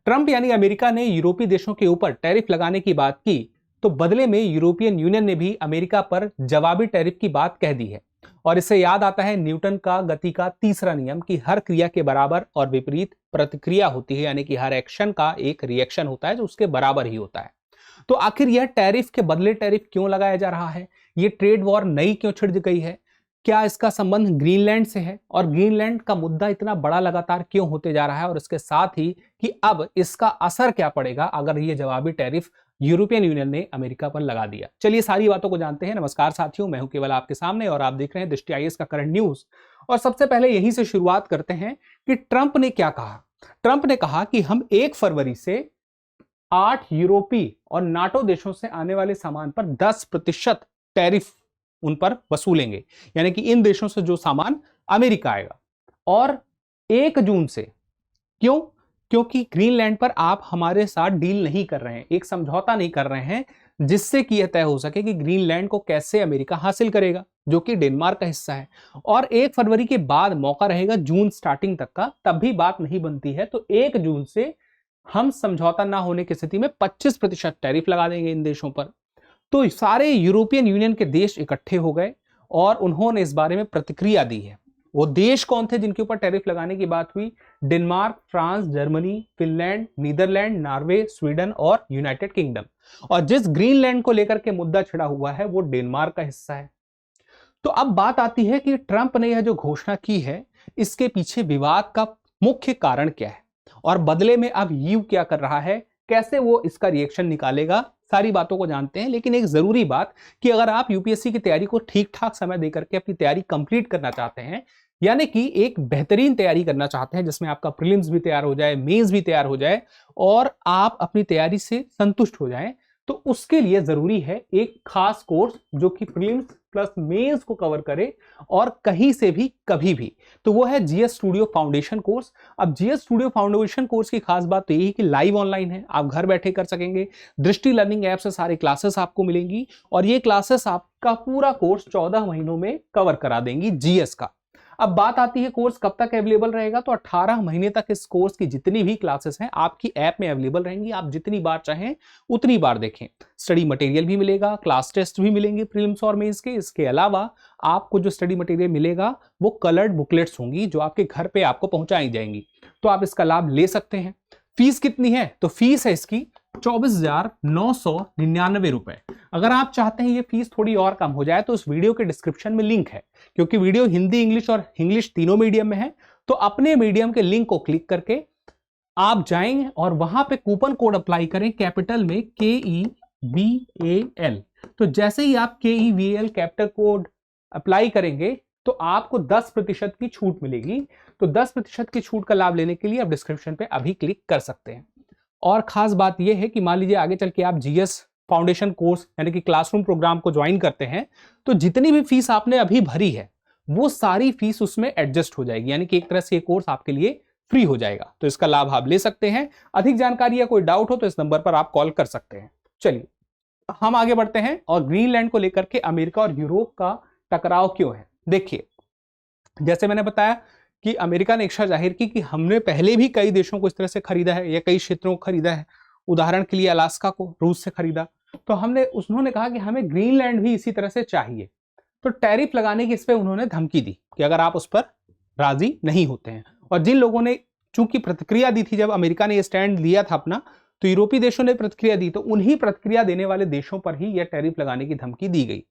Trump यानी America ने यूरोपीय देशों के ऊपर टैरिफ लगाने की बात की तो बदले में यूरोपियन यूनियन ने भी अमेरिका पर जवाबी टैरिफ की बात कह दी है। और इससे याद आता है न्यूटन का गति का तीसरा नियम कि हर क्रिया के बराबर और विपरीत प्रतिक्रिया होती है, यानी कि हर एक्शन का एक रिएक्शन होता है जो उसके बराबर ही होता है। तो आखिर यह टैरिफ के बदले टैरिफ क्यों लगाया जा रहा है? ये ट्रेड वॉर नई क्यों छिड़ गई है? क्या इसका संबंध ग्रीनलैंड से है? और ग्रीनलैंड का मुद्दा इतना बड़ा लगातार क्यों होते जा रहा है? और इसके साथ ही कि अब इसका असर क्या पड़ेगा अगर ये जवाबी टैरिफ यूरोपियन यूनियन ने अमेरिका पर लगा दिया। चलिए सारी बातों को जानते हैं। नमस्कार साथियों, मैं हूं केवल आपके सामने और आप देख रहे हैं दृष्टि आईएएस का करंट न्यूज। और सबसे पहले यहीं से शुरुआत करते हैं कि ट्रंप ने क्या कहा। ट्रंप ने कहा कि हम 1 फरवरी से 8 यूरोपीय और नाटो देशों से आने वाले सामान पर 10% टैरिफ उन पर वसूलेंगे, यानी कि इन देशों से जो सामान अमेरिका आएगा। और 1 जून से, क्यों? क्योंकि ग्रीनलैंड पर आप हमारे साथ डील नहीं कर रहे हैं, एक समझौता नहीं कर रहे हैं जिससे कि यह तय हो सके कि ग्रीनलैंड को कैसे अमेरिका हासिल करेगा, जो कि डेनमार्क का हिस्सा है। और 1 फरवरी के बाद मौका रहेगा जून स्टार्टिंग तक का, तब भी बात नहीं बनती है तो 1 जून से हम समझौता ना होने की स्थिति में 25% टैरिफ लगा देंगे इन देशों पर। तो सारे यूरोपियन यूनियन के देश इकट्ठे हो गए और उन्होंने इस बारे में प्रतिक्रिया दी है। वो देश कौन थे जिनके ऊपर टैरिफ लगाने की बात हुई? Denmark, France, Germany, Finland, Netherland, Norway, Sweden और यूनाइटेड किंगडम। और जिस ग्रीनलैंड को लेकर के मुद्दा छिड़ा हुआ है वो डेनमार्क का हिस्सा है। तो अब बात आती है कि ट्रंप ने यह जो घोषणा की है इसके पीछे विवाद का मुख्य कारण क्या है और बदले में अब ईयू क्या कर रहा है, कैसे वो इसका रिएक्शन निकालेगा, सारी बातों को जानते हैं। लेकिन एक जरूरी बात कि अगर आप यूपीएससी की तैयारी को ठीक ठाक समय देकर के अपनी तैयारी कंप्लीट करना चाहते हैं, यानी कि एक बेहतरीन तैयारी करना चाहते हैं जिसमें आपका प्रीलिम्स भी तैयार हो जाए, मेंस भी तैयार हो जाए और आप अपनी तैयारी से संतुष्ट हो जाएं, तो उसके लिए जरूरी है एक खास कोर्स जो कि प्रीलिम्स प्लस मेंस को कवर करे और कहीं से भी कभी भी। तो वो है जीएस स्टूडियो फाउंडेशन कोर्स। अब जीएस स्टूडियो फाउंडेशन कोर्स की खास बात तो यही है कि लाइव ऑनलाइन है, आप घर बैठे कर सकेंगे। दृष्टि लर्निंग ऐप से सारी क्लासेस आपको मिलेंगी और ये क्लासेस आपका पूरा कोर्स 14 महीनों में कवर करा देंगी जीएस का। अब बात आती है कोर्स कब तक अवेलेबल रहेगा, तो 18 महीने तक इस कोर्स की जितनी भी क्लासेस हैं आपकी ऐप में अवेलेबल रहेंगी। आप जितनी बार चाहें उतनी बार देखें। स्टडी मटेरियल भी मिलेगा, क्लास टेस्ट भी मिलेंगे प्रीलिम्स और मेंस के। इसके अलावा आपको जो स्टडी मटेरियल मिलेगा वो कलर्ड बुकलेट्स होंगी जो आपके घर पे आपको पहुंचाई जाएंगी। तो आप इसका लाभ ले सकते हैं। फीस कितनी है? तो फीस है इसकी 24,999 रुपए। अगर आप चाहते हैं ये फीस थोड़ी और कम हो जाए तो इस वीडियो के डिस्क्रिप्शन में लिंक है, क्योंकि वीडियो हिंदी, इंग्लिश और इंग्लिश तीनों मीडियम में है। तो अपने मीडियम के लिंक को क्लिक करके आप जाएंगे और वहां पे कूपन कोड अप्लाई करें कैपिटल में KEVAL। तो जैसे ही आप KEVAL कैपिटल कोड अप्लाई करेंगे तो आपको 10% की छूट मिलेगी। तो 10% की छूट का लाभ लेने के लिए आप डिस्क्रिप्शन पे अभी क्लिक कर सकते हैं। और खास बात यह है कि मान लीजिए आगे चल के आप जीएस फाउंडेशन कोर्स यानी कि क्लासरूम प्रोग्राम को ज्वाइन करते हैं तो जितनी भी फीस आपने अभी भरी है वो सारी फीस उसमें एडजस्ट हो जाएगी, यानी कि एक तरह से ये कोर्स आपके लिए फ्री हो जाएगा। तो इसका लाभ आप ले सकते हैं। अधिक जानकारी या कोई डाउट हो तो इस नंबर पर आप कॉल कर सकते हैं। चलिए हम आगे बढ़ते हैं और ग्रीनलैंड को लेकर के अमेरिका और यूरोप का टकराव क्यों है। देखिए, जैसे मैंने बताया कि अमेरिका ने इच्छा जाहिर की कि हमने पहले भी कई देशों को इस तरह से खरीदा है या कई क्षेत्रों को खरीदा है। उदाहरण के लिए अलास्का को रूस से खरीदा, तो उन्होंने कहा कि हमें ग्रीनलैंड भी इसी तरह से चाहिए। तो टैरिफ लगाने की इस पे उन्होंने धमकी दी कि अगर आप उस पर राजी नहीं होते हैं। और जिन लोगों ने चूंकि प्रतिक्रिया दी थी जब अमेरिका ने स्टैंड लिया था अपना, तो यूरोपीय देशों ने प्रतिक्रिया दी, तो उन्हीं प्रतिक्रिया देने वाले देशों पर ही यह टैरिफ लगाने की धमकी दी गई।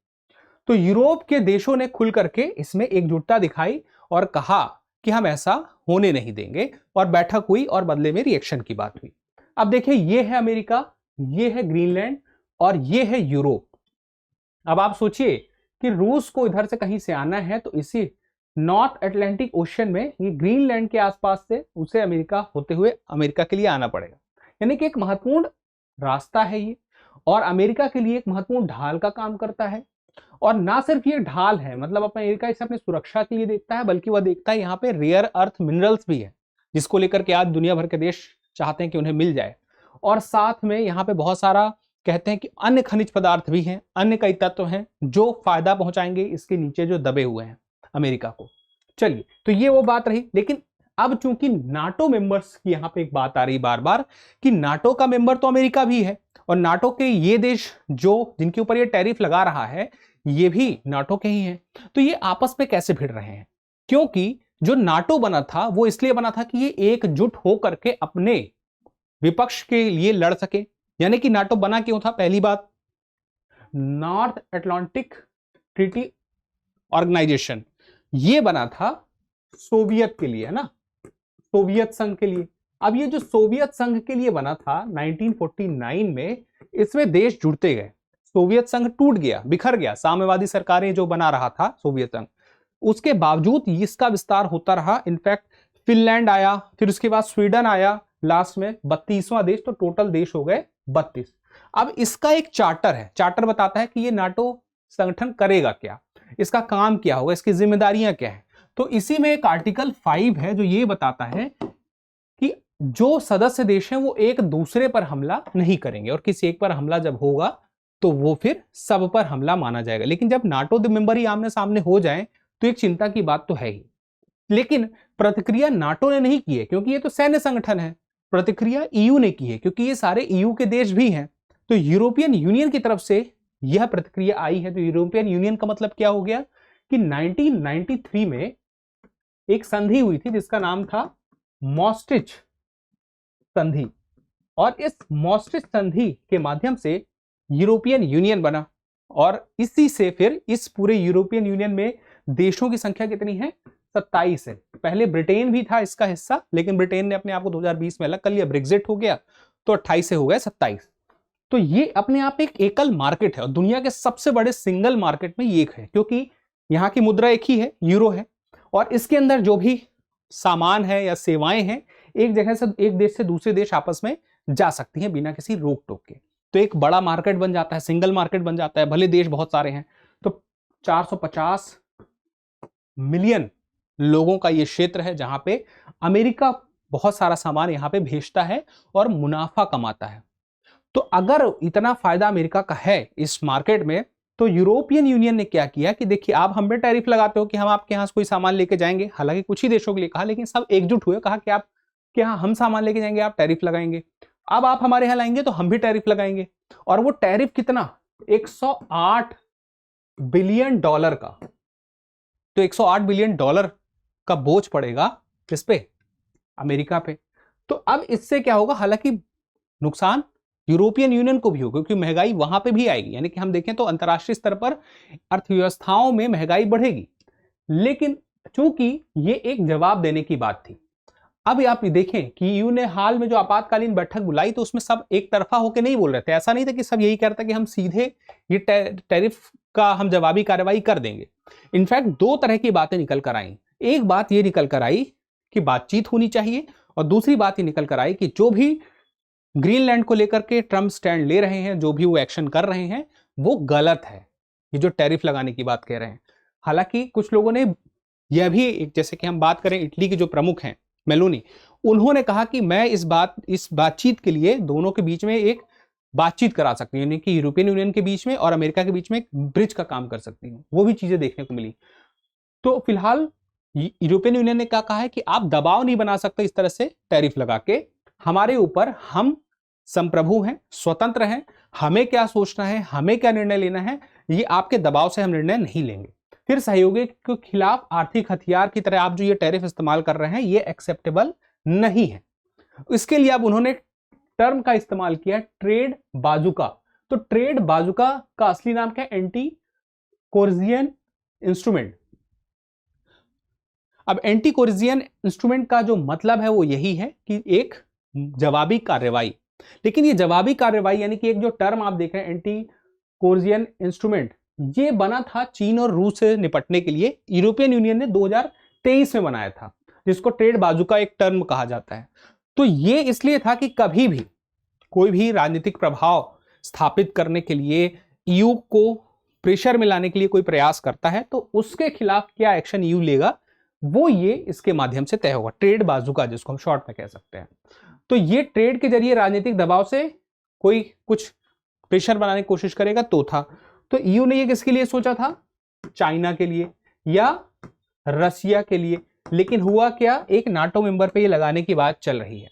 तो यूरोप के देशों ने खुल करके इसमें एकजुटता दिखाई और कहा कि हम ऐसा होने नहीं देंगे, और बैठक हुई और बदले में रिएक्शन की बात हुई। अब देखिए, ये है अमेरिका, ये है ग्रीनलैंड और ये है यूरोप। अब आप सोचिए कि रूस को इधर से कहीं से आना है तो इसी नॉर्थ अटलांटिक ओशन में ये ग्रीनलैंड के आसपास से उसे अमेरिका होते हुए अमेरिका के लिए आना पड़ेगा, यानी कि एक महत्वपूर्ण रास्ता है ये, और अमेरिका के लिए एक महत्वपूर्ण ढाल का काम करता है। और ना सिर्फ ये ढाल है, मतलब अमेरिका इसे अपनी सुरक्षा के लिए देखता है, बल्कि वह देखता है यहाँ पे रेयर अर्थ मिनरल्स भी है जिसको लेकर के आज दुनिया भर के देश चाहते हैं कि उन्हें मिल जाए। और साथ में यहाँ पे बहुत सारा कहते हैं कि अन्य खनिज पदार्थ भी हैं, अन्य कई तत्व हैं जो फायदा पहुंचाएंगे इसके नीचे जो दबे हुए हैं अमेरिका को। चलिए, तो ये वो बात रही। लेकिन अब चूंकि नाटो मेंबर्स की यहां पे एक बात आ रही बार बार कि नाटो का मेंबर तो अमेरिका भी है और नाटो के ये देश जो जिनके ऊपर ये टैरिफ लगा रहा है ये भी नाटो के ही हैं, तो ये आपस में कैसे भिड़ रहे हैं? क्योंकि जो नाटो बना था वो इसलिए बना था कि ये एकजुट होकर के अपने विपक्ष के लिए लड़ सके। यानी कि नाटो बना क्यों था? पहली बात, नॉर्थ अटलांटिक ट्रीटी ऑर्गेनाइजेशन ये बना था सोवियत के लिए, है ना, सोवियत संघ के लिए। अब ये जो सोवियत संघ के लिए बना था 1949 में, इसमें देश जुड़ते गए, सोवियत संघ टूट गया, बिखर गया, साम्यवादी सरकारें जो बना रहा था सोवियत संघ, उसके बावजूद इसका विस्तार होता रहा। इनफैक्ट फिनलैंड आया, फिर उसके बाद स्वीडन आया, लास्ट में 32वां देश, तो टोटल देश हो गए 32। अब इसका एक चार्टर है, चार्टर बताता है कि ये नाटो संगठन करेगा क्या, इसका काम क्या होगा, इसकी जिम्मेदारियां क्या है। तो इसी में एक आर्टिकल 5 है जो ये बताता है कि जो सदस्य देश हैं वो एक दूसरे पर हमला नहीं करेंगे और किसी एक पर हमला जब होगा तो वो फिर सब पर हमला माना जाएगा। लेकिन जब नाटो मेंबर ही आमने सामने हो जाएं तो एक चिंता की बात तो है ही। लेकिन प्रतिक्रिया नाटो ने नहीं की है क्योंकि ये तो सैन्य संगठन है, प्रतिक्रिया ईयू ने की है क्योंकि ये सारे ईयू के देश भी हैं। तो यूरोपियन यूनियन की तरफ से यह प्रतिक्रिया आई है। तो यूरोपियन यूनियन का मतलब क्या हो गया कि 1993 में एक संधि हुई थी जिसका नाम था मॉस्ट्रिच संधि, और इस मॉस्ट्रिच संधि के माध्यम से यूरोपियन यूनियन बना और इसी से फिर इस पूरे यूरोपियन यूनियन में देशों की संख्या कितनी है? 27 है। पहले ब्रिटेन भी था इसका हिस्सा, लेकिन ब्रिटेन ने अपने आप को 2020 में अलग कर लिया, ब्रेग्जिट हो गया, तो 28 से हो गया 27। तो ये अपने आप एक एकल मार्केट है और दुनिया के सबसे बड़े सिंगल मार्केट में ये एक है क्योंकि यहाँ की मुद्रा एक ही है, यूरो है, और इसके अंदर जो भी सामान है या सेवाएं हैं एक जगह से, एक देश से दूसरे देश आपस में जा सकती हैं बिना किसी रोक टोक के। तो एक बड़ा मार्केट बन जाता है, सिंगल मार्केट बन जाता है, भले देश बहुत सारे हैं। तो 450 मिलियन लोगों का ये क्षेत्र है जहां पे अमेरिका बहुत सारा सामान यहां पे भेजता है और मुनाफा कमाता है। तो अगर इतना फायदा अमेरिका का है इस मार्केट में, तो यूरोपियन यूनियन ने क्या किया कि देखिए आप हम पे टैरिफ लगाते हो कि हम आपके यहां कोई सामान लेके जाएंगे, हालांकि कुछ ही देशों के लिए कहा, लेकिन सब एकजुट हुए, कहा कि आप के यहां हम सामान लेके जाएंगे, आप टैरिफ लगाएंगे। अब आप हमारे यहां लाएंगे तो हम भी टैरिफ लगाएंगे। और वो टैरिफ कितना? 108 बिलियन डॉलर का। तो 108 बिलियन डॉलर का बोझ पड़ेगा किस पे? अमेरिका पे। तो अब इससे क्या होगा? हालांकि नुकसान यूरोपियन यूनियन को भी होगा क्योंकि महंगाई वहां पे भी आएगी, यानी कि हम देखें तो अंतरराष्ट्रीय स्तर पर अर्थव्यवस्थाओं में महंगाई बढ़ेगी। लेकिन चूंकि ये एक जवाब देने की बात थी, अब आप देखें कि ईयू ने हाल में जो आपातकालीन बैठक बुलाई तो उसमें सब एक तरफा होकर नहीं बोल रहे थे। ऐसा नहीं था कि सब यही कहता कि हम सीधे ये टैरिफ का हम जवाबी कार्रवाई कर देंगे। इनफैक्ट दो तरह की बातें निकल कर आई। एक बात ये निकल कर आई कि बातचीत होनी चाहिए, और दूसरी बात ये निकल कर आई कि जो भी ग्रीनलैंड को लेकर के ट्रम्प स्टैंड ले रहे हैं, जो भी वो एक्शन कर रहे हैं, वो गलत है। ये जो टैरिफ लगाने की बात कह रहे हैं, हालांकि कुछ लोगों ने यह भी, जैसे कि हम बात करें इटली के जो प्रमुख हैं मेलोनी, उन्होंने कहा कि मैं इस बातचीत के लिए दोनों के बीच में एक बातचीत करा सकती हूँ, यानी कि यूरोपियन यूनियन के बीच में और अमेरिका के बीच में एक ब्रिज का काम कर सकती हूँ। वो भी चीजें देखने को मिली। तो फिलहाल यूरोपियन यूनियन ने क्या कहा है कि आप दबाव नहीं बना सकते इस तरह से टैरिफ लगा के हमारे ऊपर, हम संप्रभु हैं, स्वतंत्र हैं, हमें क्या सोचना है, हमें क्या निर्णय लेना है, ये आपके दबाव से हम निर्णय नहीं लेंगे। फिर सहयोगी के खिलाफ आर्थिक हथियार की तरह आप जो ये टैरिफ इस्तेमाल कर रहे हैं ये एक्सेप्टेबल नहीं है। इसके लिए अब उन्होंने टर्म का इस्तेमाल किया, ट्रेड बाजुका। तो ट्रेड बाजुका का असली नाम क्या है? Anti corrosion instrument. अब एंटी कोर्जियन इंस्ट्रूमेंट का जो मतलब है वो यही है कि एक जवाबी कार्रवाई। लेकिन ये जवाबी कार्रवाई यानी कि एक जो टर्म आप देख रहे हैं एंटी कोर्जियन इंस्ट्रूमेंट, ये बना था चीन और रूस से निपटने के लिए। यूरोपियन यूनियन ने 2023 में बनाया था, जिसको ट्रेड बाजुका एक टर्म कहा जाता है। तो ये इसलिए था कि कभी भी कोई भी राजनीतिक प्रभाव स्थापित करने के लिए, ईयू को प्रेशर में लाने के लिए कोई प्रयास करता है तो उसके खिलाफ क्या एक्शन ईयू लेगा, वो ये इसके माध्यम से तय होगा। ट्रेड बाजुका जिसको हम शॉर्ट में कह सकते हैं। तो ये ट्रेड के जरिए राजनीतिक दबाव से कोई कुछ प्रेशर बनाने की कोशिश करेगा तो था। तो ईयू ने ये किसके लिए सोचा था? चाइना के लिए या रसिया के लिए, लेकिन हुआ क्या, एक नाटो मेंबर पे ये लगाने की बात चल रही है।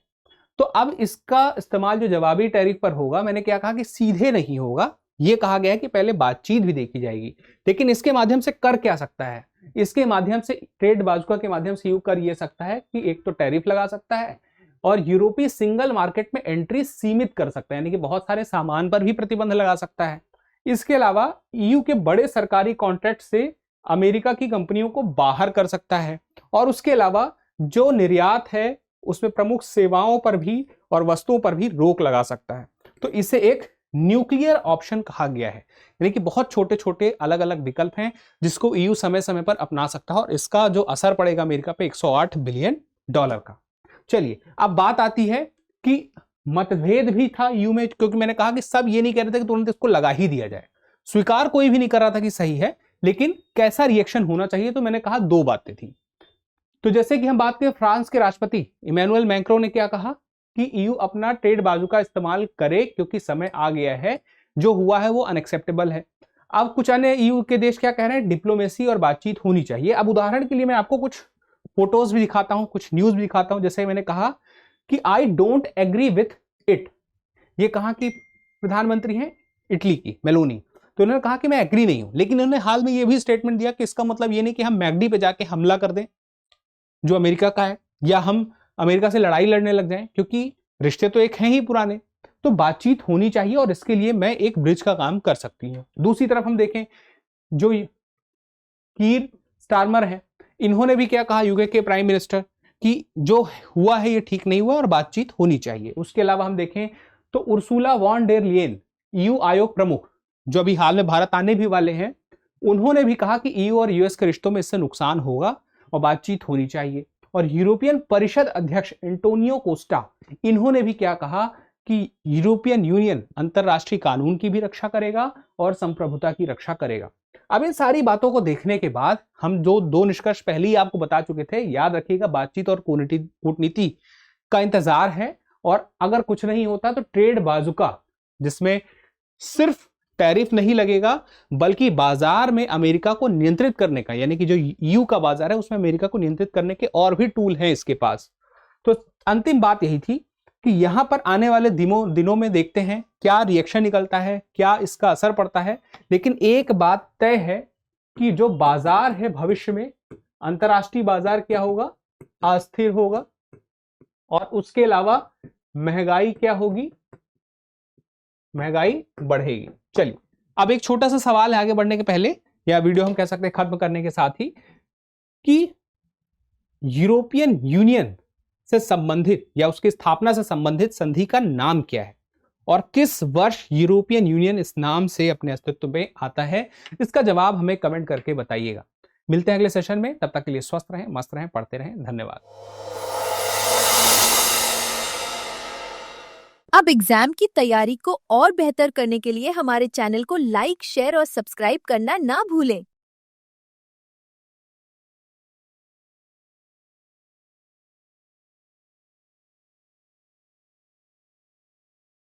तो अब इसका इस्तेमाल जो जवाबी टैरिफ पर होगा, मैंने क्या कहा कि सीधे नहीं होगा, ये कहा गया है कि पहले बातचीत भी देखी जाएगी। लेकिन इसके माध्यम से कर क्या सकता है, इसके माध्यम से ट्रेड बाजुका के माध्यम से यू कर ये सकता है कि एक तो टैरिफ लगा सकता है और यूरोपीय सिंगल मार्केट में एंट्री सीमित कर सकता है, यानी कि बहुत सारे सामान पर भी प्रतिबंध लगा सकता है। इसके अलावा ईयू के बड़े सरकारी कॉन्ट्रैक्ट से अमेरिका की कंपनियों को बाहर कर सकता है और उसके अलावा जो निर्यात है उसमें प्रमुख सेवाओं पर भी और वस्तुओं पर भी रोक लगा सकता है। तो इसे एक न्यूक्लियर ऑप्शन कहा गया है, यानी कि बहुत छोटे छोटे अलग अलग विकल्प हैं जिसको ईयू समय समय पर अपना सकता है और इसका जो असर पड़ेगा अमेरिका पे $108 बिलियन का। चलिए अब बात आती है कि मतभेद भी था ईयू में, क्योंकि मैंने कहा कि सब ये नहीं कह रहे थे कि तुरंत इसको लगा ही दिया जाए, स्वीकार कोई भी नहीं कर रहा था कि सही है, लेकिन कैसा रिएक्शन होना चाहिए। तो मैंने कहा दो बातें थी। तो जैसे कि हम बात करें, फ्रांस के राष्ट्रपति इमैनुअल मैक्रों ने क्या कहा कि ईयू अपना ट्रेड बाजू का इस्तेमाल करे क्योंकि समय आ गया है, जो हुआ है वो अनएक्सेप्टेबल है। अब कुछ अन्य ईयू के देश क्या कह रहे हैं, डिप्लोमेसी और बातचीत होनी चाहिए। अब उदाहरण के लिए मैं आपको कुछ फोटोज भी दिखाता हूं, कुछ न्यूज भी दिखाता हूं। जैसे मैंने कहा कि I don't agree with it, ये कहा कि प्रधानमंत्री हैं इटली की मेलोनी, तो उन्होंने कहा कि मैं एग्री नहीं हूं, लेकिन उन्होंने हाल में ये भी स्टेटमेंट दिया कि इसका मतलब ये नहीं कि हम मैगडी पे जाके हमला कर दें जो अमेरिका का है, या हम अमेरिका से लड़ाई लड़ने लग जाएं, क्योंकि रिश्ते तो एक हैं ही पुराने। तो बातचीत होनी चाहिए और इसके लिए मैं एक ब्रिज का काम कर सकती हूं। दूसरी तरफ हम देखें, जो कीर स्टारमर है, इन्होंने भी क्या कहा, यूके के प्राइम मिनिस्टर, कि जो हुआ है ये ठीक नहीं हुआ और बातचीत होनी चाहिए। उसके अलावा हम देखें तो उर्सुला वॉन डेर लियन, ईयू आयोग प्रमुख, जो अभी हाल में भारत आने भी वाले हैं, उन्होंने भी कहा कि ईयू और यूएस के रिश्तों में इससे नुकसान होगा और बातचीत होनी चाहिए। और यूरोपियन परिषद अध्यक्ष एंटोनियो कोस्टा, इन्होंने भी क्या कहा कि यूरोपियन यूनियन अंतरराष्ट्रीय कानून की भी रक्षा करेगा और संप्रभुता की रक्षा करेगा। अब इन सारी बातों को देखने के बाद हम जो दो निष्कर्ष पहले ही आपको बता चुके थे, याद रखिएगा, बातचीत और कूटनीति का इंतजार है। और अगर कुछ नहीं होता तो ट्रेड बाजुका, जिसमें सिर्फ टैरिफ नहीं लगेगा बल्कि बाजार में अमेरिका को नियंत्रित करने का, यानी कि जो ईयू का बाजार है उसमें अमेरिका को नियंत्रित करने के और भी टूल हैं इसके पास। तो अंतिम बात यही थी कि यहां पर आने वाले दिनों में देखते हैं क्या रिएक्शन निकलता है, क्या इसका असर पड़ता है। लेकिन एक बात तय है कि जो बाजार है भविष्य में, अंतरराष्ट्रीय बाजार क्या होगा, अस्थिर होगा, और उसके अलावा महंगाई क्या होगी, महंगाई बढ़ेगी। चलिए अब एक छोटा सा सवाल है आगे बढ़ने के पहले, या वीडियो हम कह सकते हैं खत्म करने के साथ ही, कि यूरोपियन यूनियन से संबंधित या उसकी स्थापना से संबंधित संधि का नाम क्या है और किस वर्ष यूरोपियन यूनियन इस नाम से अपने अस्तित्व में आता है, इसका जवाब हमें कमेंट करके बताइएगा। मिलते हैं अगले सेशन में, तब तक के लिए स्वस्थ रहें, मस्त रहें, पढ़ते रहें। धन्यवाद। अब एग्जाम की तैयारी को और बेहतर करने के लिए हमारे चैनल को लाइक, शेयर और सब्सक्राइब करना ना भूलें।